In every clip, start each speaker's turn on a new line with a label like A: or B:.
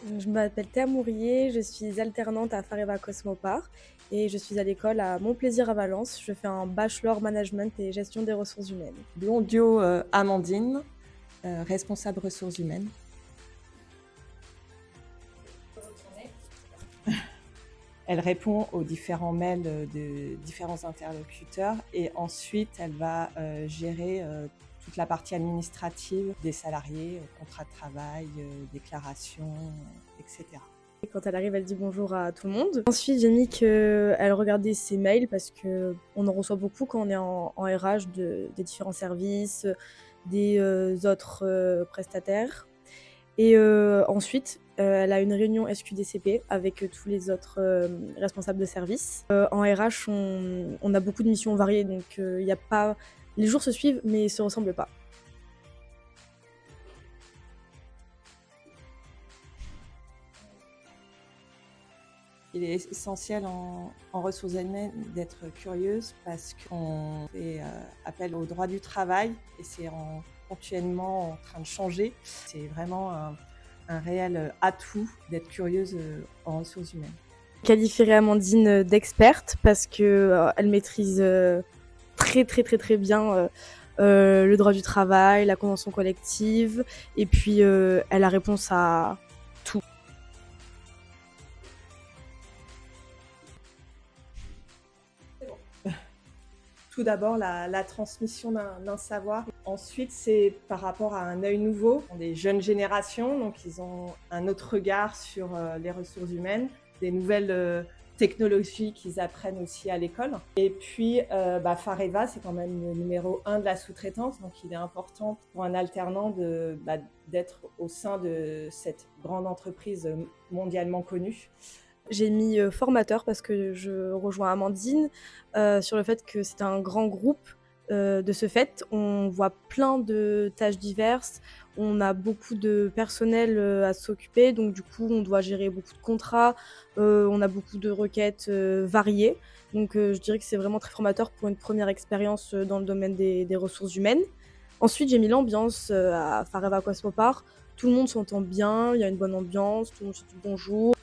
A: Je m'appelle Théa Mourier, je suis alternante à Fareva Cosmopar et je suis à l'école à Montplaisir à Valence. Je fais un bachelor management et gestion des ressources humaines.
B: Blondio Amandine, responsable ressources humaines. Elle répond aux différents mails de différents interlocuteurs et ensuite elle va gérer toute la partie administrative des salariés, contrat de travail, déclaration, etc.
A: Et quand elle arrive, elle dit bonjour à tout le monde. Ensuite, j'ai mis qu'elle regardait ses mails parce qu'on en reçoit beaucoup quand on est en RH des différents services, des autres prestataires. Et ensuite, elle a une réunion SQDCP avec tous les autres responsables de service. En RH, on a beaucoup de missions variées, donc y a pas... les jours se suivent, mais ils se ressemblent pas.
B: Il est essentiel en ressources humaines d'être curieuse parce qu'on fait appel au droit du travail et c'est continuellement en train de changer. C'est vraiment un réel atout d'être curieuse en ressources humaines.
A: Je qualifierais Amandine d'experte parce que elle maîtrise très bien le droit du travail, la convention collective, et puis elle a réponse à tout.
B: Tout d'abord, la transmission d'un savoir. Ensuite, c'est par rapport à un œil nouveau. Des jeunes générations, donc ils ont un autre regard sur les ressources humaines, des nouvelles technologies qu'ils apprennent aussi à l'école. Et puis, Fareva, c'est quand même le numéro 1 de la sous-traitance, donc il est important pour un alternant d'être au sein de cette grande entreprise mondialement connue.
A: J'ai mis formateur parce que je rejoins Amandine sur le fait que c'est un grand groupe. De ce fait, on voit plein de tâches diverses, on a beaucoup de personnel à s'occuper, donc du coup, on doit gérer beaucoup de contrats, on a beaucoup de requêtes variées. Donc je dirais que c'est vraiment très formateur pour une première expérience dans le domaine des ressources humaines. Ensuite, j'ai mis l'ambiance à Fareva Cosmopar. Tout le monde s'entend bien, il y a une bonne ambiance, tout le monde se dit bonjour.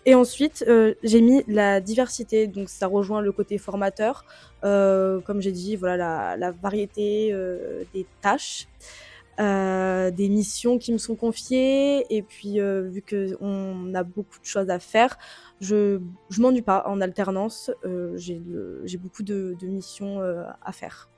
A: Et ensuite, j'ai mis la diversité, donc ça rejoint le côté formateur. Comme j'ai dit, voilà, la variété des tâches, des missions qui me sont confiées. Et puis, vu qu'on a beaucoup de choses à faire, je m'ennuie pas en alternance. J'ai beaucoup de missions à faire.